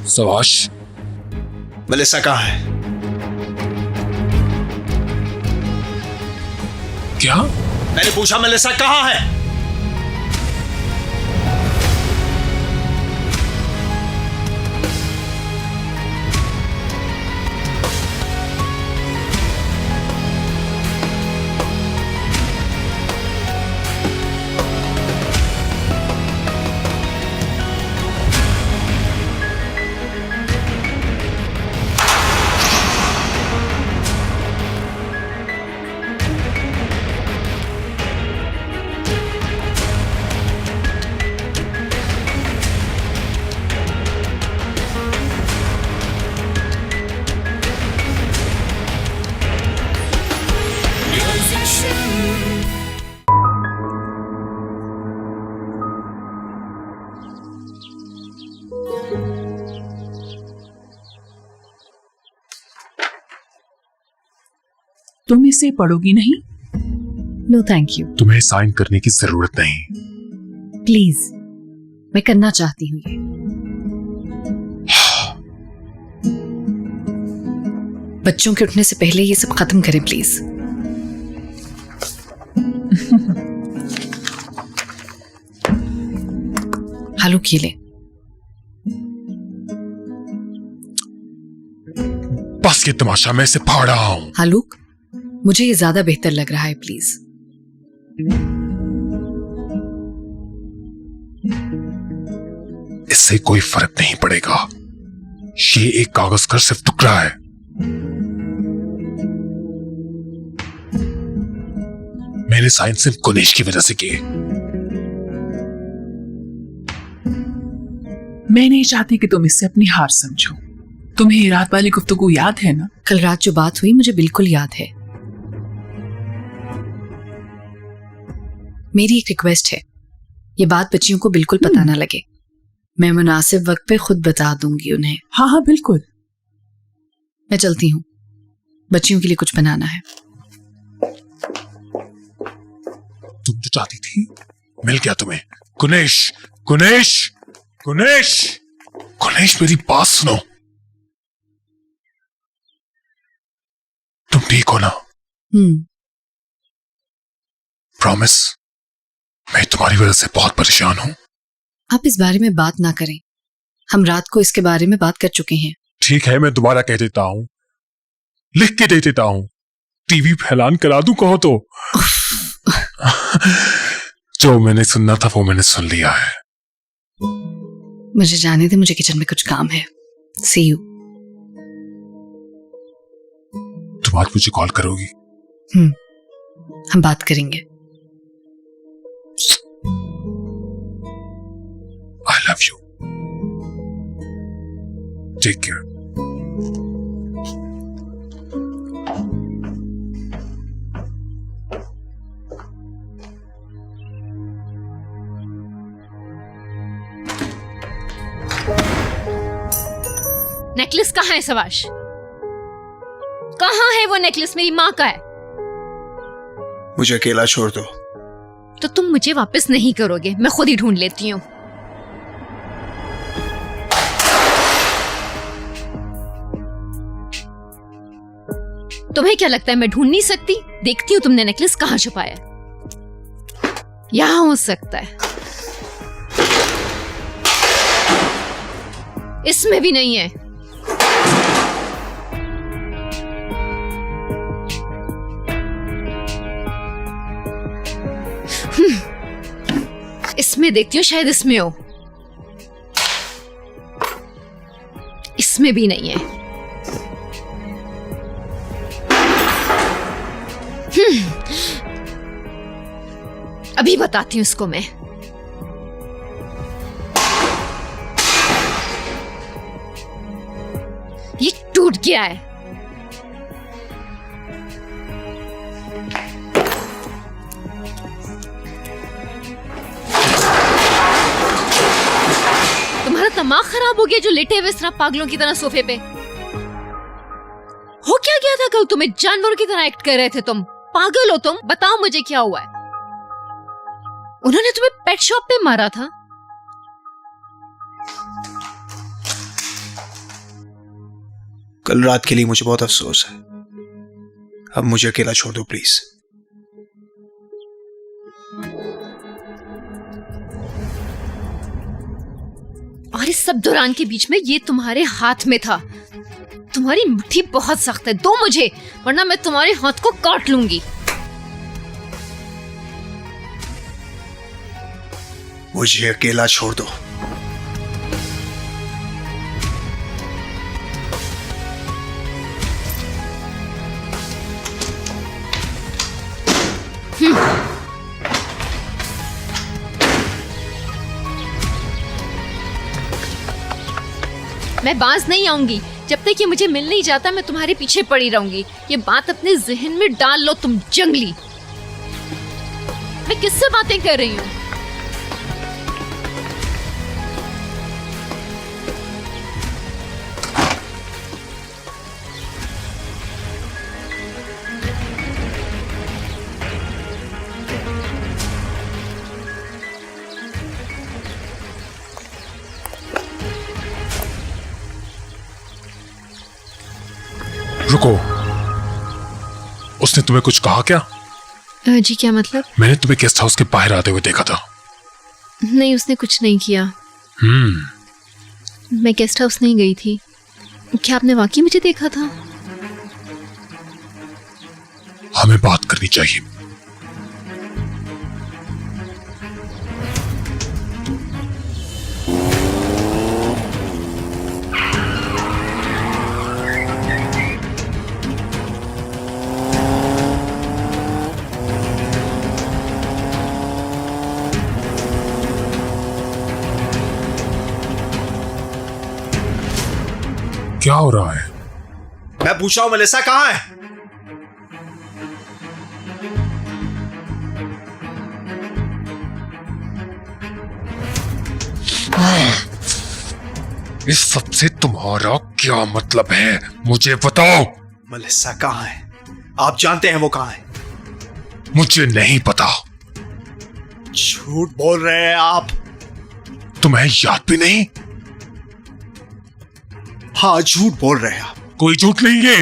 सवाश, Melissa कहाँ है? क्या? मैंने पूछा मेलिसा कहाँ है? तुम इसे पढ़ोगी नहीं? No thank you. तुम्हें साइन करने की जरूरत नहीं। प्लीज, मैं करना चाहती हूँ ये। बच्चों के उठने से पहले ये सब खत्म करें प्लीज। हालू खेले। बस ये तमाशा मैं इसे फाड़ रहा हूं। हालूक, मुझे ये ज्यादा बेहतर लग रहा है, प्लीज। इससे कोई फर्क नहीं पड़ेगा। ये एक कागज का सिर्फ टुकड़ा है। मैंने साइन सिर्फ गुनेश की वजह से किए। मैं नहीं चाहती कि तुम इससे अपनी हार समझो। तुम्हें ये रात वाली गुफ्तगू याद है ना? कल रात जो बात हुई मुझे बिल्कुल याद है। मेरी एक रिक्वेस्ट है, ये बात बच्चियों को बिल्कुल पता ना लगे। मैं मुनासिब वक्त पे खुद बता दूंगी उन्हें। हाँ हाँ बिल्कुल। मैं चलती हूँ, बच्चियों के लिए कुछ बनाना है। तुम जो चाहती थी मिल गया तुम्हें। गुनेश, गुनेश, गुनेश, गुनेश, मेरी बात सुनो। तुम ठीक हो ना? प्रॉमिस, मैं तुम्हारी वजह से बहुत परेशान हूं। आप इस बारे में बात ना करें। हम रात को इसके बारे में बात कर चुके हैं। ठीक है, मैं दोबारा कह देता हूं, लिख के दे देता हूं। टीवी पे ऐलान करा दूं कहो तो। जो मैंने सुनना था वो मैंने सुन लिया है। मुझे जाने दे, मुझे किचन में कुछ काम है। सी यू। तुम आज मुझे कॉल करोगी? हम बात करेंगे। I love you. Take care. Necklace कहाँ है सवाश? कहाँ है वो नेकलेस? मेरी माँ का है। मुझे अकेला छोड़ दो। तो तुम मुझे वापस नहीं करोगे, मैं खुद ही ढूंढ लेती हूँ। तुम्हें क्या लगता है मैं ढूंढ नहीं सकती? देखती हूँ तुमने नेकलेस कहाँ छुपाया। यहां हो सकता है, इसमें भी नहीं है। इसमें देखती हूँ, शायद इसमें हो। इसमें भी नहीं है। अभी बताती हूँ इसको मैं। ये टूट गया है। तुम्हारा दिमाग खराब हो गया जो लेटे हुए इस तरह पागलों की तरह सोफे पे? हो क्या गया था कल? तुम्हें जानवरों की तरह एक्ट कर रहे थे तुम। पागल हो तुम। बताओ मुझे क्या हुआ है? उन्होंने तुम्हें पेट शॉप पे मारा था? कल रात के लिए मुझे बहुत अफसोस है। अब मुझे अकेला छोड़ दो प्लीज। और इस सब दौरान के बीच में ये तुम्हारे हाथ में था। तुम्हारी मुट्ठी बहुत सख्त है, दो मुझे, वरना मैं तुम्हारे हाथ को काट लूंगी। मुझे अकेला छोड़ दो। मैं बाज नहीं आऊंगी जब तक ये मुझे मिल नहीं जाता। मैं तुम्हारे पीछे पड़ी रहूंगी। ये बात अपने जहन में डाल लो तुम जंगली। मैं किससे बातें कर रही हूँ? रुको, उसने तुम्हें कुछ कहा क्या? जी क्या मतलब? मैंने तुम्हें गेस्ट हाउस के बाहर आते हुए देखा था। नहीं, उसने कुछ नहीं किया। मैं गेस्ट हाउस नहीं गई थी। क्या आपने वाकई मुझे देखा था? हमें बात करनी चाहिए। क्या हो रहा है? मैं पूछा हूं मेलिसा कहां है? इस सब से तुम्हारा क्या मतलब है? मुझे बताओ। मेलिसा कहां है? आप जानते हैं वो कहां है? मुझे नहीं पता। झूठ बोल रहे हैं आप। तुम्हें याद भी नहीं? हाँ, झूठ बोल रहे हैं आप। कोई झूठ नहीं है।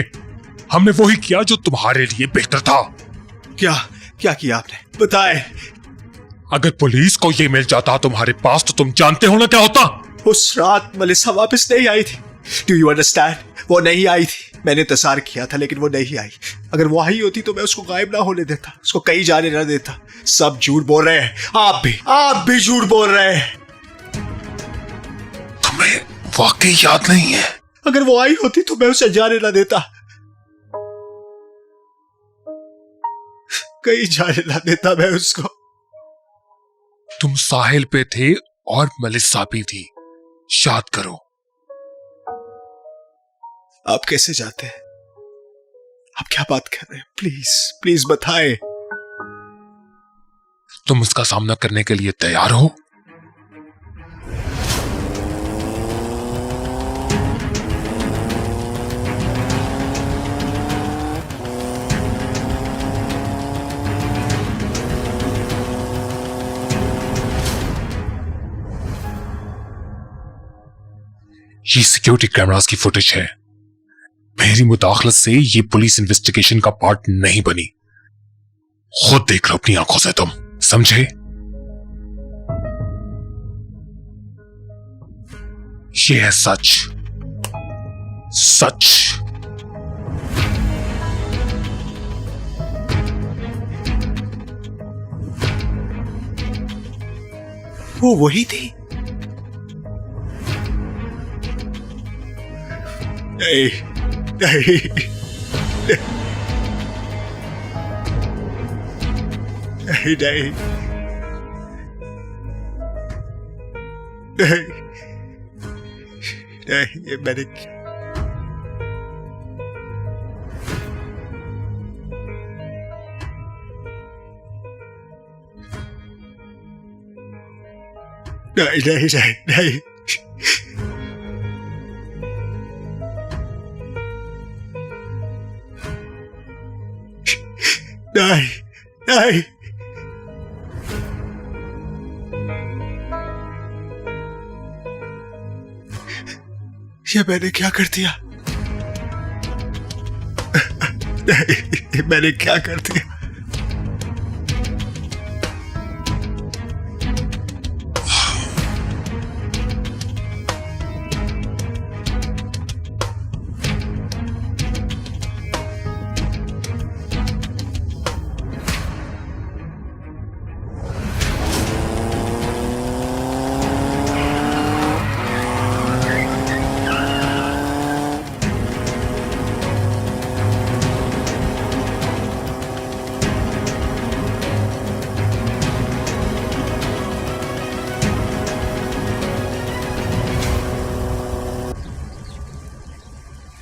हमने वही किया जो तुम्हारे लिए बेहतर था। क्या क्या किया आपने? बताए। अगर पुलिस को ये मिल जाता तुम्हारे पास तो तुम जानते हो ना क्या होता? उस रात मेलिसा वापस नहीं आई थी। Do you understand? वो नहीं आई थी। मैंने इंतजार किया था लेकिन वो नहीं आई। अगर वो आई होती तो मैं उसको गायब ना होने देता, उसको कहीं जाने ना देता। सब झूठ बोल रहे हैं। आप भी झूठ बोल रहे हैं। तुम्हें वाकई याद नहीं है? अगर वो आई होती तो मैं उसे जाने ना देता, कहीं जाने ना देता मैं उसको। तुम साहिल पे थे और मेलिसा भी थी। याद करो। आप कैसे जाते हैं? आप क्या बात कर रहे हैं? प्लीज प्लीज बताएं। तुम उसका सामना करने के लिए तैयार हो? ये सिक्योरिटी कैमरास की फुटेज है। मेरी मुदाखलत से ये पुलिस इन्वेस्टिगेशन का पार्ट नहीं बनी। खुद देख लो अपनी आंखों से, तुम समझे? ये है सच। सच। वो वही थी? नहीं नहीं नहीं नहीं नहीं नहीं, ये मैंने नहीं नहीं नहीं नहीं नहीं नहीं। ये मैंने क्या कर दिया? नहीं, मैंने क्या कर दिया?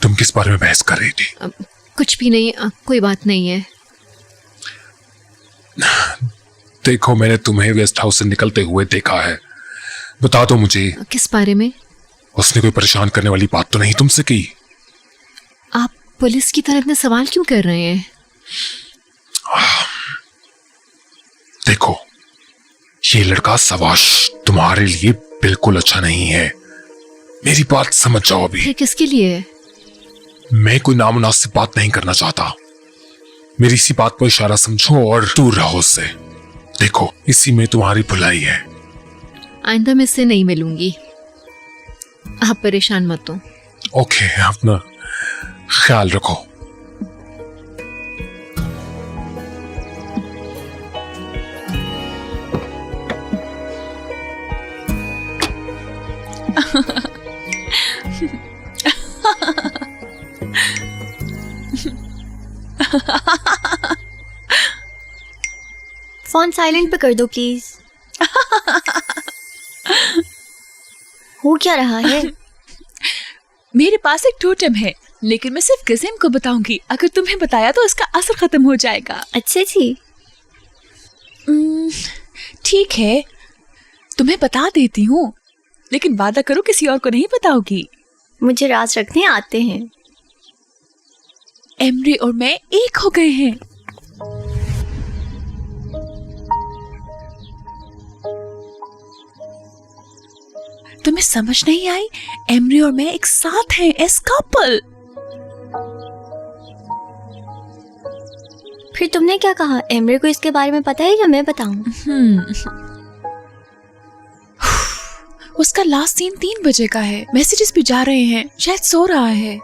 तुम किस बारे में बहस कर रही थी? कुछ भी नहीं, कोई बात नहीं है। देखो, मैंने तुम्हें गेस्ट हाउस से निकलते हुए देखा है। बता दो मुझे, किस बारे में? उसने कोई परेशान करने वाली बात तो नहीं तुमसे की? आप पुलिस की तरह इतने सवाल क्यों कर रहे हैं? देखो, ये लड़का सवाश तुम्हारे लिए बिल्कुल अच्छा नहीं है। मेरी बात समझ जाओ अभी। फिर किसके लिए? मैं कोई नामुनासिब बात नहीं करना चाहता। मेरी इसी बात पर इशारा समझो और दूर रहो उससे। देखो, इसी में तुम्हारी भलाई है। आइंदा मैं इससे नहीं मिलूंगी। आप परेशान मत हो। ओके, अपना ख्याल रखो। फोन साइलेंट पे कर दो प्लीज। हो क्या रहा है? मेरे पास एक टोटम है, लेकिन मैं सिर्फ कज़िम को बताऊंगी। अगर तुम्हें बताया तो इसका असर खत्म हो जाएगा। अच्छे थी। ठीक है, तुम्हें बता देती हूँ, लेकिन वादा करो किसी और को नहीं बताओगी। मुझे राज रखने आते हैं। एमरे और मैं एक हो गए हैं। तुम्हें समझ नहीं आई? एमरे और मैं एक साथ हैं, एस कपल। फिर तुमने क्या कहा? एमरे को इसके बारे में पता है या मैं बताऊं? उसका लास्ट सीन 3 बजे का है। मैसेजेस भी जा रहे हैं, शायद सो रहा है।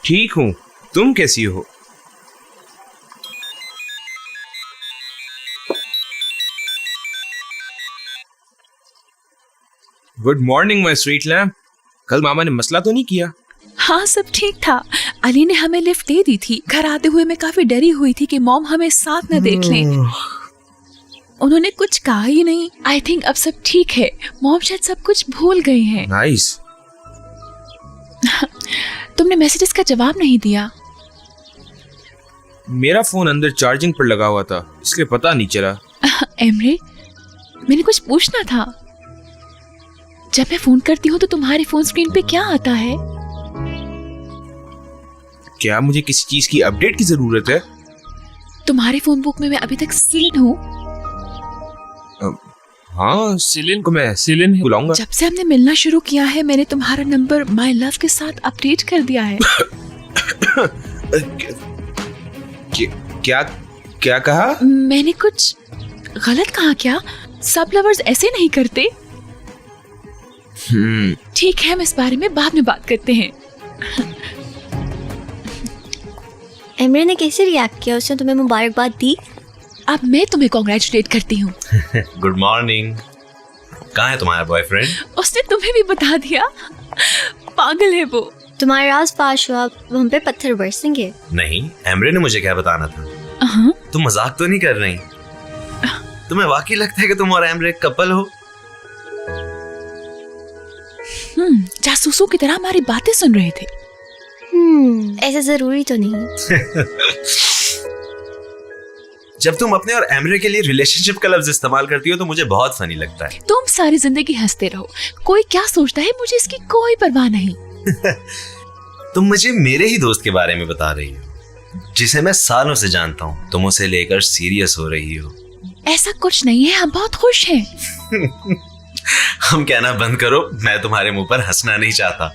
ठीक हूँ, तुम कैसी हो? Good morning my sweet lamp. कल मामा ने मसला तो नहीं किया? हाँ, सब ठीक था। अली ने हमें लिफ्ट दे दी थी। घर आते हुए मैं काफी डरी हुई थी कि मॉम हमें साथ न देख लें। उन्होंने कुछ कहा ही नहीं। आई थिंक अब सब ठीक है। मॉम शायद सब कुछ भूल गई हैं। नाइस। तुमने मैसेजेस का जवाब नहीं दिया। मेरा फोन अंदर चार्जिंग पर लगा हुआ था, इसलिए पता नहीं चला। एमरे, मैंने कुछ पूछना था। जब मैं फोन करती हूँ तो तुम्हारी फोन स्क्रीन पे क्या आता है? क्या मुझे किसी चीज की अपडेट की जरूरत है? तुम्हारे फोन बुक में मैं अभी तक सीन हूँ। हाँ, सिलिन को मैं सिलिन बुलाऊंगा। जब से हमने मिलना शुरू किया है, मैंने तुम्हारा नंबर माय लव के साथ अपडेट कर दिया है। क्या क्या कहा? मैंने कुछ गलत कहा क्या? सब लवर्स ऐसे नहीं करते। ठीक है, हम इस बारे में बाद में बात करते हैं। एमरे ने कैसे रिएक्ट किया? उसने तुम्हें मुबारकबाद दी? अब मैं तुम्हें कॉन्ग्रेचुलेट करती हूँ। Good morning. कहाँ है तुम्हारा बॉयफ्रेंड? उसने तुम्हें भी बता दिया? पागल है वो। तुम्हारा राज पाश हुआ, अब हम पे पत्थर बरसेंगे। नहीं, एमरे ने मुझे क्या बताना था। तुम मजाक तो नहीं कर रही? तुम्हें वाकई लगता है कि तुम और एमरे कपल हो? जासूसों की तरह हमारी बातें सुन रहे थे। ऐसा जरूरी तो नहीं। जब तुम अपने और एमरे के लिए रिलेशनशिप का लफ्ज इस्तेमाल करती हो तो मुझे बहुत फनी लगता है। तुम सारी जिंदगी हंसते रहो, कोई क्या सोचता है मुझे इसकी कोई परवाह नहीं। तुम मुझे मेरे ही दोस्त के बारे में बता रही हो। जिसे मैं सालों से जानता हूँ, तुम उसे लेकर सीरियस हो रही हो। ऐसा कुछ नहीं है, हम बहुत खुश हैं। हम कहना बंद करो, मैं तुम्हारे मुंह पर हंसना नहीं चाहता।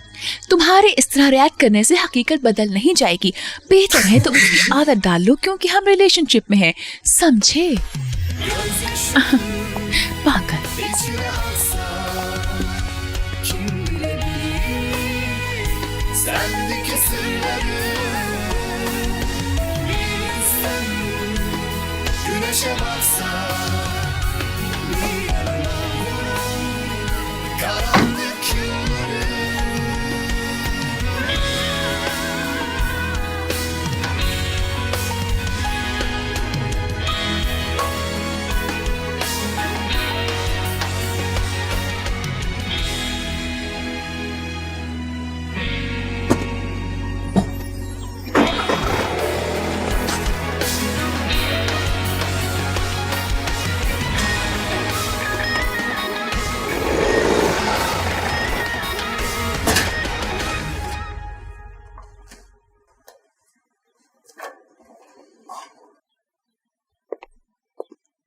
तुम्हारे इस तरह रिएक्ट करने से हकीकत बदल नहीं जाएगी। बेहतर है तुम इसकी आदत डाल लो, क्योंकि हम रिलेशनशिप में हैं, समझे? पागल।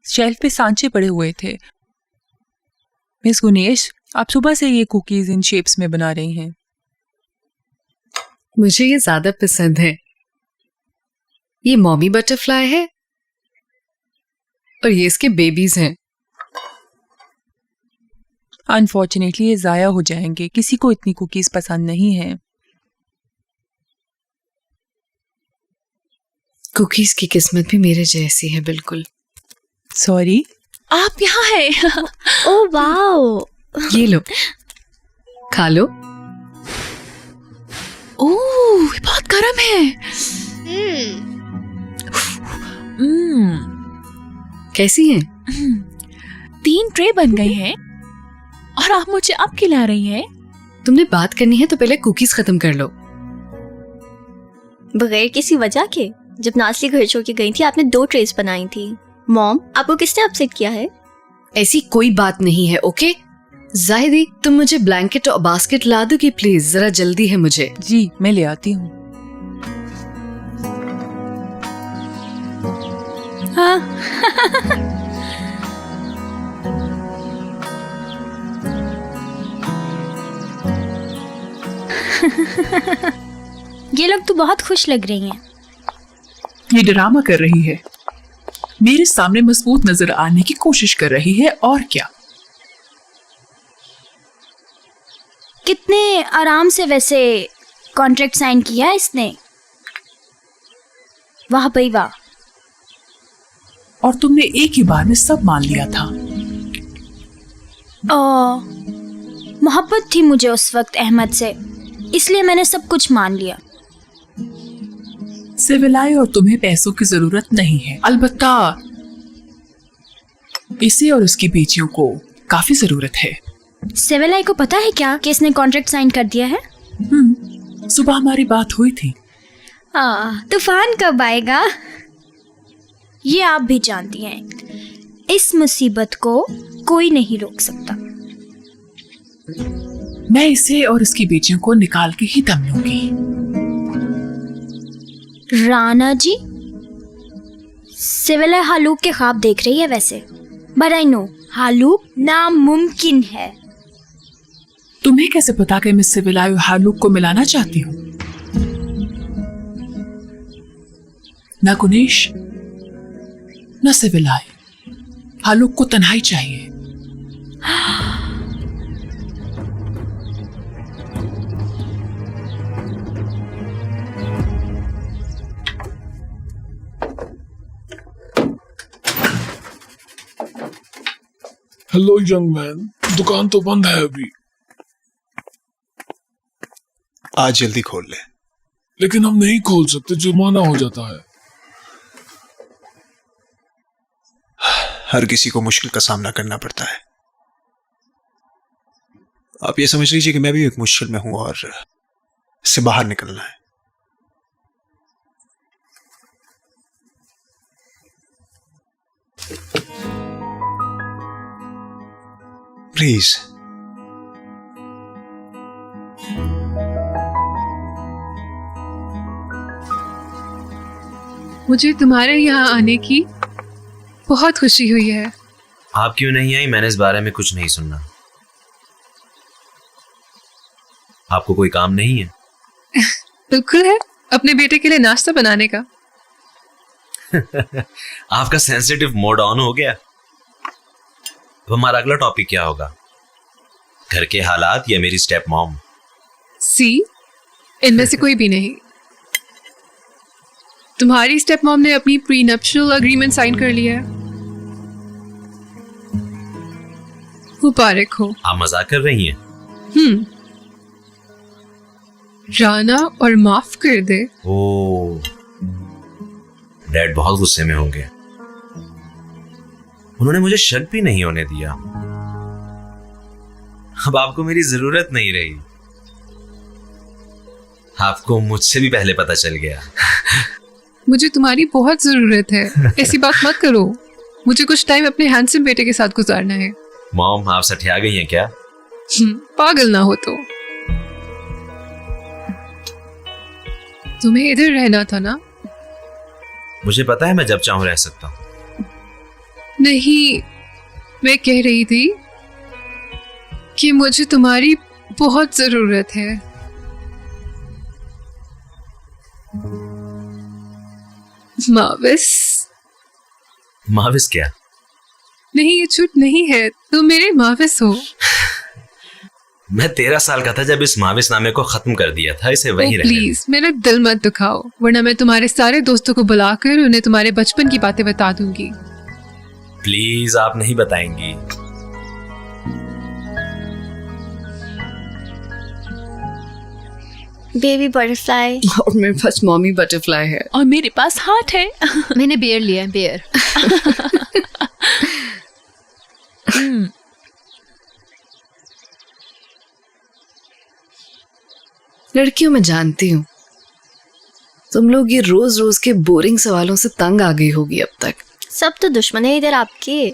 शेल्फ पे सांचे पड़े हुए थे। मिस गुनेश, आप सुबह से ये कुकीज इन शेप्स में बना रही हैं। मुझे ये ज्यादा पसंद है। ये मॉमी बटरफ्लाई है और ये इसके बेबीज हैं। अनफॉर्चुनेटली ये जाया हो जाएंगे, किसी को इतनी कुकीज पसंद नहीं है। कुकीज की किस्मत भी मेरे जैसी है बिल्कुल। सॉरी, आप यहाँ हैं। ओह वाओ, ये लो, खा लो। ओह, बहुत गर्म है। कैसी हैं? 3 ट्रे बन गई हैं और आप मुझे अब खिला रही हैं। तुमने बात करनी है तो पहले कुकीज खत्म कर लो। बगैर किसी वजह के जब नासली घर छोड़ के गई थी आपने 2 ट्रेस बनाई थी। मॉम, आपको किसने अपसेट किया है? ऐसी कोई बात नहीं है, ओके? जाहिदी, तुम मुझे ब्लैंकेट और बास्केट ला दोगी प्लीज? जरा जल्दी है मुझे। जी, मैं ले आती हूँ। हाँ। ये लोग तो बहुत खुश लग रही हैं। ये ड्रामा कर रही है, मेरे सामने मजबूत नजर आने की कोशिश कर रही है, और क्या। कितने आराम से वैसे कॉन्ट्रैक्ट साइन किया है इसने। वाह भाई वाह। और तुमने एक ही बार में सब मान लिया था। मोहब्बत थी मुझे उस वक्त अहमद से, इसलिए मैंने सब कुछ मान लिया। सिविलाई और तुम्हें पैसों की जरूरत नहीं है, अलबत्ता इसे और उसकी बेटियों को काफी जरूरत है। सिविलाई को पता है क्या कि इसने कॉन्ट्रैक्ट साइन कर दिया है? सुबह हमारी बात हुई थी। तूफान कब आएगा ये आप भी जानती हैं। इस मुसीबत को कोई नहीं रोक सकता। मैं इसे और इसकी बेटियों को निकाल के ही दम लूंगी। राणा जी, सिविलाई हालूक के ख्वाब देख रही है वैसे, बट आई नो हालूक नामुमकिन है। तुम्हें कैसे पता कि मैं सिविलाई और हालूक को मिलाना चाहती हूँ? ना गुनेश, ना सिविलाई, हालूक को तन्हाई चाहिए। हेलो यंग मैन, दुकान तो बंद है अभी। आज जल्दी खोल ले। लेकिन हम नहीं खोल सकते, जुर्माना हो जाता है। हर किसी को मुश्किल का सामना करना पड़ता है। आप ये समझ लीजिए कि मैं भी एक मुश्किल में हूं और इससे बाहर निकलना है। प्लीज मुझे तुम्हारे यहाँ आने की बहुत खुशी हुई है। आप क्यों नहीं आई? मैंने इस बारे में कुछ नहीं सुनना। आपको कोई काम नहीं है? बिल्कुल है, अपने बेटे के लिए नाश्ता बनाने का। आपका सेंसिटिव मोड ऑन हो गया। अब हमारा अगला टॉपिक क्या होगा? घर के हालात या मेरी स्टेप मॉम? सी, इनमें से कोई भी नहीं। तुम्हारी स्टेप मॉम ने अपनी प्रीनप्शुअल एग्रीमेंट साइन कर लिया है। मुबारक हो। आप मजाक कर रही हैं? राना, और माफ कर दे। ओ, डैड बहुत गुस्से में होंगे। उन्होंने मुझे शक भी नहीं होने दिया। अब आपको मेरी जरूरत नहीं रही। आपको मुझसे भी पहले पता चल गया। मुझे तुम्हारी बहुत जरूरत है, ऐसी बात मत करो। मुझे कुछ टाइम अपने हैंडसम बेटे के साथ गुजारना है। मॉम, आप सठिया गई हैं क्या? पागल ना हो तो। तुम्हें इधर रहना था ना? मुझे पता है, मैं जब चाहूं रह सकता हूं। नहीं, मैं कह रही थी कि मुझे तुम्हारी बहुत जरूरत है। माविस। माविस क्या? नहीं, ये झूठ नहीं है, तुम मेरे माविस हो। मैं 13 साल का था जब इस माविस नामे को खत्म कर दिया था। इसे वहीं रहने दो। प्लीज मेरा दिल मत दुखाओ, वरना मैं तुम्हारे सारे दोस्तों को बुलाकर उन्हें तुम्हारे बचपन की बातें बता दूंगी। प्लीज, आप नहीं बताएंगी? Baby butterfly. और मेरे पास मॉमी बटरफ्लाई है। और मेरे पास हार्ट है। मैंने बेयर लिया है, बेयर। लड़कियों मैं जानती हूँ, तुम लोग ये रोज रोज के बोरिंग सवालों से तंग आ गई होगी अब तक। सब तो दुश्मन है इधर आपके।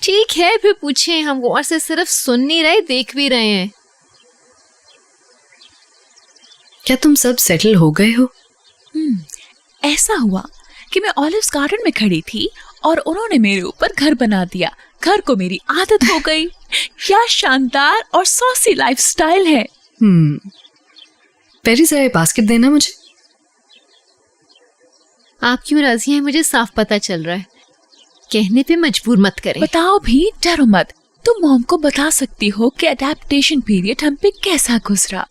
ठीक है, फिर पूछें। हम गौर से सिर्फ सुन नहीं रहे, देख भी रहे हैं। क्या तुम सब सेटल हो गए हो? ऐसा हुआ कि मैं ऑलिव्स गार्डन में खड़ी थी और उन्होंने मेरे ऊपर घर बना दिया। घर को मेरी आदत हो गई। क्या शानदार और सॉसी लाइफस्टाइल है। पेरी, जरा बास्केट देना मुझे। आप क्यों राजी हैं मुझे साफ पता चल रहा है। कहने पे मजबूर मत करें। बताओ भी, डरो मत। तुम मॉम को बता सकती हो कि अडेप्टेशन पीरियड हम पे कैसा गुजरा।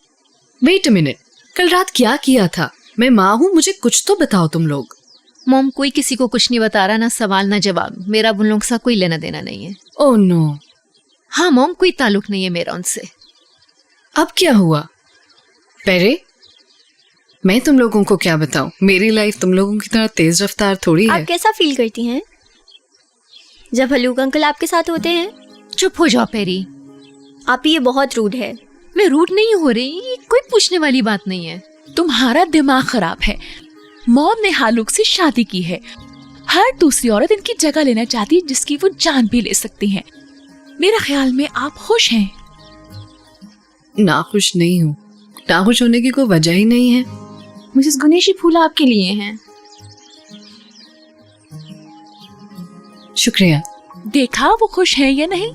वेट अ मिनट, कल रात क्या किया था? मैं माँ हूँ, मुझे कुछ तो बताओ तुम लोग। मॉम, कोई किसी को कुछ नहीं बता रहा, ना सवाल ना जवाब। मेरा उन लोगों से कोई लेना देना नहीं है। Oh no. हाँ मॉम, कोई ताल्लुक नहीं है मेरा उनसे। अब क्या हुआ? पेरे, मैं तुम लोगों को क्या बताऊं? मेरी लाइफ तुम लोगों की तरह तेज रफ्तार थोड़ी है। आप कैसा फील करती हैं जब हलूक अंकल आपके साथ होते हैं? चुप हो जाओ पेरी। आप ये बहुत रूड है। मैं रूड नहीं हो रही, ये कोई पूछने वाली बात नहीं है। तुम्हारा दिमाग खराब है। मॉम ने हालुक से शादी की है। हर दूसरी औरत इनकी जगह लेना चाहती है जिसकी वो जान भी ले सकती हैं। मेरे ख्याल में आप खुश हैं। ना खुश नहीं हूँ। ना खुश होने की कोई वजह ही नहीं है। मिसेस गुनेशी फूल आपके लिए हैं। शुक्रिया। देखा वो खुश है या नहीं?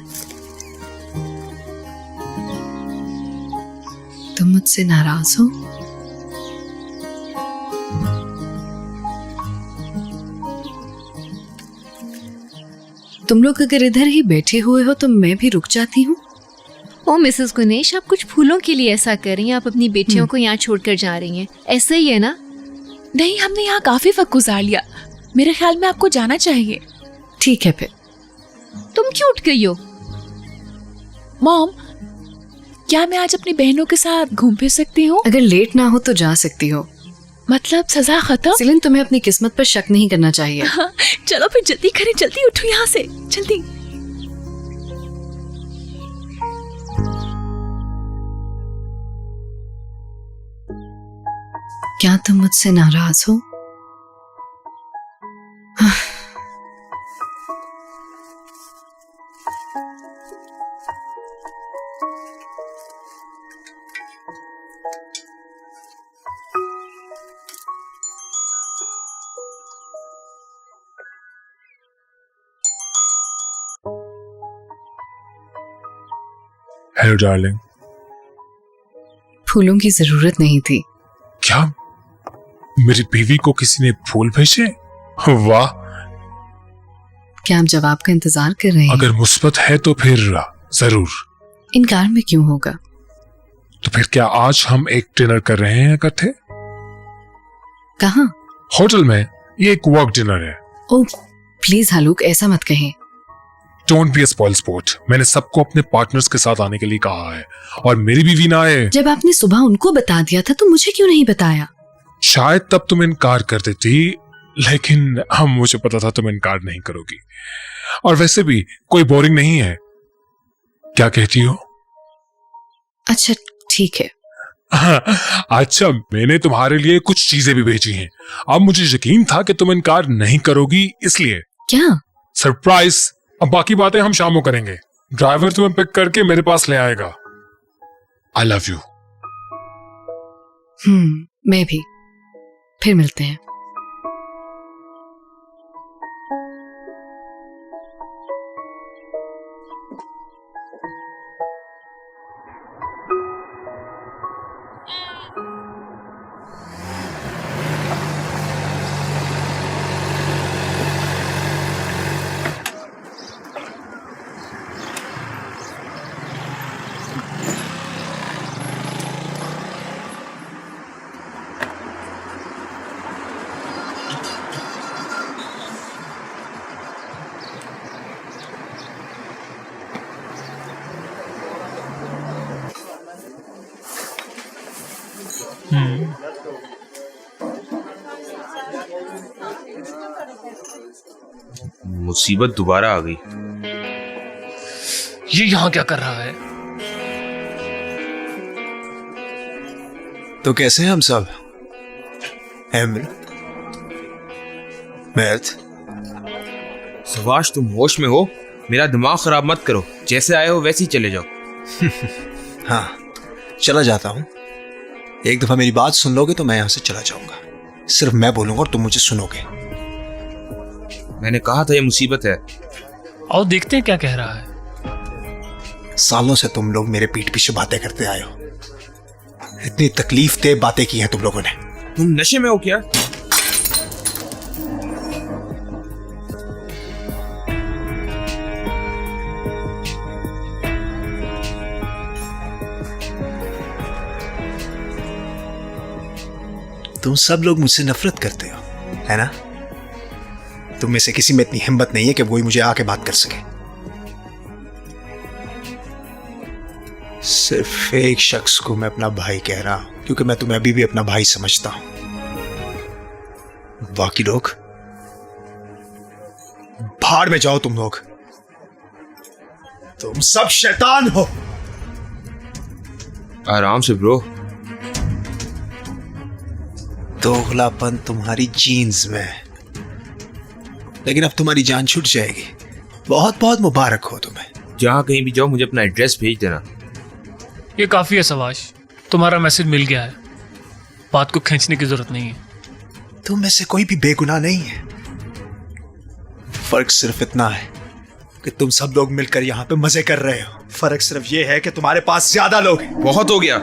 तुम मुझसे नाराज हो? तुम लोग अगर इधर ही बैठे हुए हो तो मैं भी रुक जाती हूँ। ओ मिसेस गुनेश, आप कुछ फूलों के लिए ऐसा कर रही हैं। आप अपनी बेटियों को यहाँ छोड़कर जा रही हैं, ऐसा ही है ना? नहीं, हमने यहाँ काफी वक्त गुजार लिया। मेरे ख्याल में आपको जाना चाहिए। ठीक है फिर। तुम क्यों उठ गई हो? मॉम, क्या मैं आज अपनी बहनों के साथ घूम फिर सकती हूँ? अगर लेट ना हो तो जा सकती हो। मतलब सजा खत्म? सिलिन, तुम्हें अपनी किस्मत पर शक नहीं करना चाहिए। चलो फिर जल्दी करें, जल्दी उठो यहाँ से, जल्दी। क्या तुम मुझसे नाराज हो? Hello darling. फूलों की जरूरत नहीं थी। क्या मेरी बीवी को किसी ने फूल भेजे? वाह। क्या आप जवाब का इंतजार कर रहे हैं? अगर मुस्बत है तो फिर जरूर। इनकार में क्यों होगा? तो फिर क्या आज हम एक डिनर कर रहे हैं इकट्ठे? कहाँ? होटल में। ये एक वर्क डिनर है। ओह प्लीज हालूक, ऐसा मत कहें। Don't be a spoil sport. मैंने सबको अपने पार्टनर्स के साथ आने के लिए कहा है और मेरी बीवी ना आए। जब आपने सुबह उनको बता दिया था तो मुझे क्यों नहीं बताया? शायद तब तुम इनकार कर देती, लेकिन हम मुझे पता था तुम इनकार नहीं करोगी। और वैसे भी कोई बोरिंग नहीं है। क्या कहती हो? अच्छा ठीक है। अच्छा, मैंने तुम्हारे लिए कुछ चीजें भी भेजी हैं। अब मुझे यकीन था कि तुम इनकार नहीं करोगी, इसलिए। क्या? सरप्राइज। अब बाकी बातें हम शाम को करेंगे। ड्राइवर तुम्हें पिक करके मेरे पास ले आएगा। I love you. मैं भी। फिर मिलते हैं। मुसीबत दोबारा आ गई। ये यहाँ क्या कर रहा है? तो कैसे हैं हम सब? एमर, मैथ। सवाश, तुम होश में हो? मेरा दिमाग खराब मत करो। जैसे आए हो वैसे ही चले जाओ। हाँ, चला जाता हूँ। एक दफा मेरी बात सुन लोगे तो मैं यहां से चला जाऊंगा। सिर्फ मैं बोलूंगा और तुम मुझे सुनोगे। मैंने कहा था ये मुसीबत है। आओ देखते हैं क्या कह रहा है। सालों से तुम लोग मेरे पीठ पीछे बातें करते आए हो। इतनी तकलीफ दे बातें की हैं तुम लोगों ने। तुम नशे में हो क्या? तुम सब लोग मुझसे नफरत करते हो, है ना? तुम में से किसी में इतनी हिम्मत नहीं है कि वही मुझे आके बात कर सके। सिर्फ एक शख्स को मैं अपना भाई कह रहा हूं, क्योंकि मैं तुम्हें अभी भी अपना भाई समझता हूं। बाकी लोग भाड़ में जाओ। तुम लोग, तुम सब शैतान हो। आराम से ब्रो। दोगलापन तुम्हारी जीन्स में है, लेकिन अब तुम्हारी जान छूट जाएगी। बहुत बहुत मुबारक हो तुम्हें। जहां कहीं भी जाओ मुझे अपना एड्रेस भेज देना। ये काफी है सवाश, तुम्हारा मैसेज मिल गया है। बात को खींचने की जरूरत नहीं है। तुम में से कोई भी बेगुनाह नहीं है। फर्क सिर्फ इतना है कि तुम सब लोग मिलकर यहाँ पे मजे कर रहे हो। फर्क सिर्फ ये है कि तुम्हारे पास ज्यादा लोग हैं। बहुत हो गया,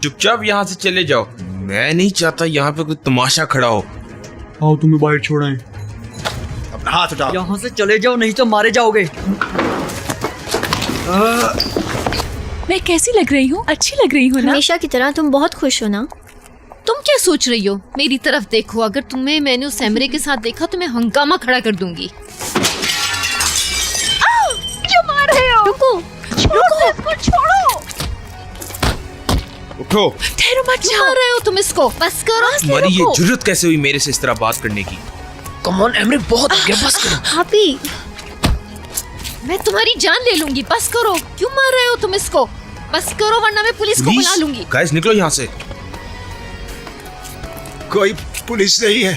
चुपचाप यहाँ से चले जाओ। मैं नहीं चाहता यहाँ पे कोई तमाशा खड़ा हो। आओ तुम्हें बाहर छोड़ाएं। अपना हाथ उठाओ। यहाँ से चले जाओ नहीं तो मारे जाओगे। मैं कैसी लग रही हूँ? अच्छी लग रही हूँ ना? हमेशा की तरह तुम बहुत खुश हो ना? तुम क्या सोच रही हो? मेरी तरफ देखो। अगर तुम्हें मैंने उस एमरे के साथ देखा तो मैं हंगामा खड़ा कर दूंगी। क्यों मार रहे हो? रुको, इसको छोड़ो। उठो। ठहरो मत क्यों मार रहे हो तुम इसको? बस करो। तुम्हारी ये जुर्रत कैसे हुई मेरे से इस तरह बात करने की? कम ऑन एमरे, बहुत हो गया, बस करो। भाभी, मैं तुम्हारी जान ले लूंगी। बस करो। क्यों मार रहे हो तुम इसको? बस करो वरना मैं पुलिस को बुला लूंगी। गाइस निकलो यहाँ से। कोई पुलिस नहीं है।